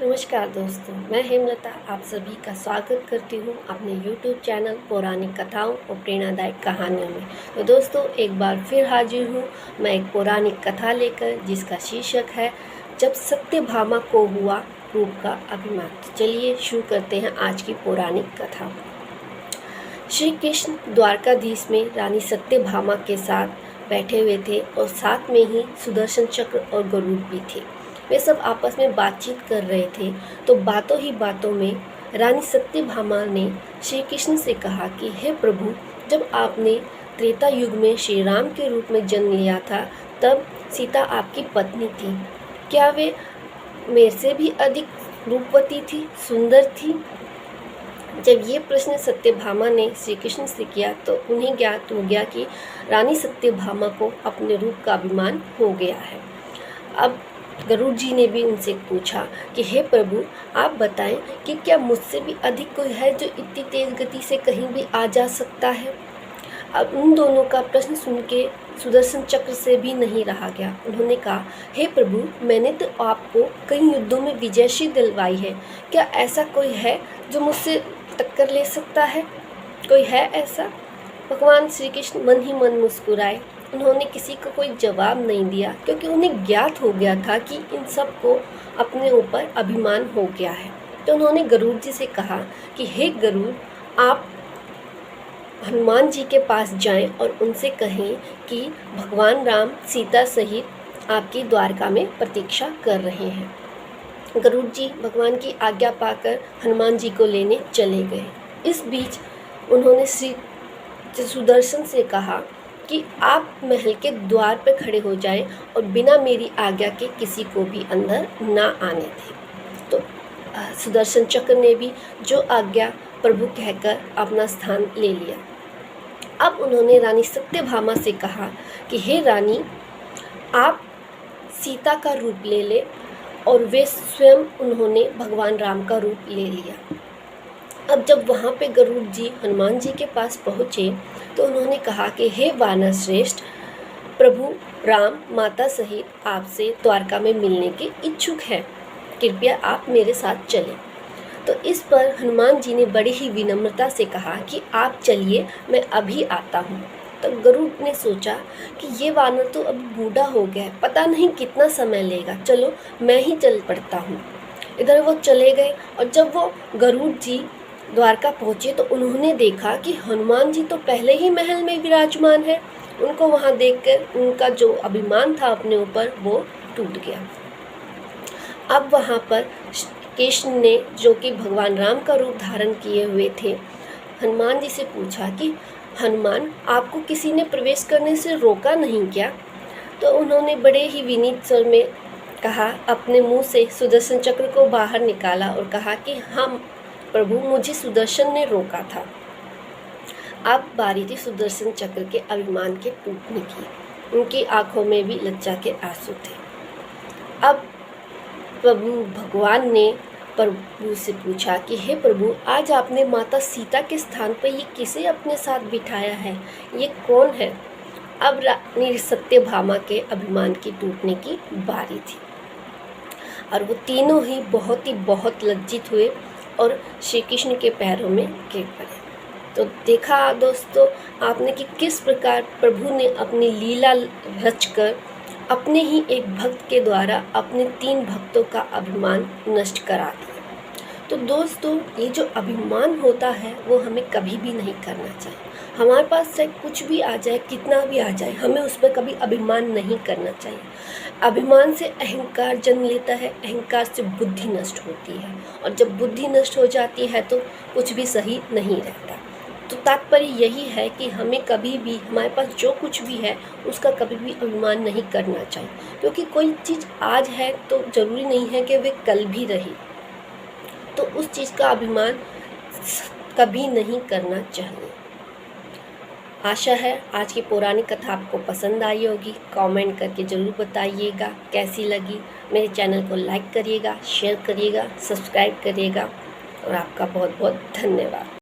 नमस्कार दोस्तों, मैं हेमलता आप सभी का स्वागत करती हूँ अपने YouTube चैनल पौराणिक कथाओं और प्रेरणादायक कहानियों में। तो दोस्तों, एक बार फिर हाजिर हूँ मैं एक पौराणिक कथा लेकर, जिसका शीर्षक है जब सत्यभामा को हुआ रूप का अभिमान। तो चलिए शुरू करते हैं आज की पौराणिक कथा। श्री कृष्ण द्वारकाधीश में रानी सत्यभामा के साथ बैठे हुए थे और साथ में ही सुदर्शन चक्र और गरुड़ भी थे। वे सब आपस में बातचीत कर रहे थे। तो बातों ही बातों में रानी सत्यभामा ने श्री कृष्ण से कहा कि हे प्रभु, जब आपने त्रेता युग में श्री राम के रूप में जन्म लिया था, तब सीता आपकी पत्नी थी। क्या वे मेरे से भी अधिक रूपवती थी, सुंदर थी? जब ये प्रश्न सत्यभामा ने श्री कृष्ण से किया तो उन्हें ज्ञात हो गया कि रानी सत्यभामा को अपने रूप का अभिमान हो गया है। अब गरुड़ जी ने भी उनसे पूछा कि हे प्रभु, आप बताएं कि क्या मुझसे भी अधिक कोई है जो इतनी तेज गति से कहीं भी आ जा सकता है? अब उन दोनों का प्रश्न सुन के सुदर्शन चक्र से भी नहीं रहा गया। उन्होंने कहा, हे प्रभु, मैंने तो आपको कई युद्धों में विजयश्री दिलवाई है। क्या ऐसा कोई है जो मुझसे टक्कर ले सकता है? कोई है ऐसा? भगवान श्री कृष्ण मन ही मन मुस्कुराए। उन्होंने किसी को कोई जवाब नहीं दिया, क्योंकि उन्हें ज्ञात हो गया था कि इन सब को अपने ऊपर अभिमान हो गया है। तो उन्होंने गरुड़ जी से कहा कि हे गरुड़, आप हनुमान जी के पास जाएं और उनसे कहें कि भगवान राम सीता सहित आपकी द्वारका में प्रतीक्षा कर रहे हैं। गरुड़ जी भगवान की आज्ञा पाकर हनुमान जी को लेने चले गए। इस बीच उन्होंने श्री सुदर्शन से कहा कि आप महल के द्वार पर खड़े हो जाएं और बिना मेरी आज्ञा के किसी को भी अंदर ना आने दें। तो सुदर्शन चक्र ने भी जो आज्ञा प्रभु कहकर अपना स्थान ले लिया। अब उन्होंने रानी सत्यभामा से कहा कि हे रानी, आप सीता का रूप ले ले, और वे स्वयं उन्होंने भगवान राम का रूप ले लिया। अब जब वहाँ पे गरुड़ जी हनुमान जी के पास पहुँचे तो उन्होंने कहा कि हे वानर श्रेष्ठ, प्रभु राम माता सहित आपसे द्वारका में मिलने के इच्छुक हैं, कृपया आप मेरे साथ चलें। तो इस पर हनुमान जी ने बड़ी ही विनम्रता से कहा कि आप चलिए, मैं अभी आता हूँ। तो गरुड़ ने सोचा कि ये वानर तो अब बूढ़ा हो गया है, पता नहीं कितना समय लेगा, चलो मैं ही चल पड़ता हूँ। इधर वो चले गए और जब वो गरुड़ जी द्वारका पहुँचे तो उन्होंने देखा कि हनुमान जी तो पहले ही महल में विराजमान है। उनको वहाँ देखकर उनका जो अभिमान था अपने ऊपर, वो टूट गया। अब वहाँ पर कृष्ण ने, जो कि भगवान राम का रूप धारण किए हुए थे, हनुमान जी से पूछा कि हनुमान, आपको किसी ने प्रवेश करने से रोका नहीं क्या? तो उन्होंने बड़े ही विनीत स्वर में कहा, अपने मुंह से सुदर्शन चक्र को बाहर निकाला और कहा कि हाँ प्रभु, मुझे सुदर्शन ने रोका था। अब बारी थी सुदर्शन चक्र के अभिमान के टूटने की। उनकी आंखों में भी लज्जा के आंसू थे। अब प्रभु भगवान ने प्रभु से पूछा कि हे प्रभु, आज आपने माता सीता के स्थान पर ये किसे अपने साथ बिठाया है? ये कौन है? अब रानी सत्यभामा के अभिमान की टूटने की बारी थी और वो तीनों ही बहुत लज्जित हुए और श्री कृष्ण के पैरों में गिर पड़े। तो देखा दोस्तों आपने कि किस प्रकार प्रभु ने अपनी लीला रचकर अपने ही एक भक्त के द्वारा अपने 3 भक्तों का अभिमान नष्ट करा दिया। तो दोस्तों, ये जो अभिमान होता है वो हमें कभी भी नहीं करना चाहिए। हमारे पास से कुछ भी आ जाए, कितना भी आ जाए, हमें उस पर कभी अभिमान नहीं करना चाहिए। अभिमान से अहंकार जन्म लेता है, अहंकार से बुद्धि नष्ट होती है, और जब बुद्धि नष्ट हो जाती है तो कुछ भी सही नहीं रहता। तो तात्पर्य यही है कि हमें कभी भी हमारे पास जो कुछ भी है उसका कभी भी अभिमान नहीं करना चाहिए, क्योंकि कोई चीज़ आज है तो ज़रूरी नहीं है कि वे कल भी रही। तो उस चीज़ का अभिमान कभी नहीं करना चाहिए। आशा है आज की पौराणिक कथा आपको पसंद आई होगी। कमेंट करके ज़रूर बताइएगा कैसी लगी। मेरे चैनल को लाइक करिएगा, शेयर करिएगा, सब्सक्राइब करिएगा, और आपका बहुत बहुत धन्यवाद।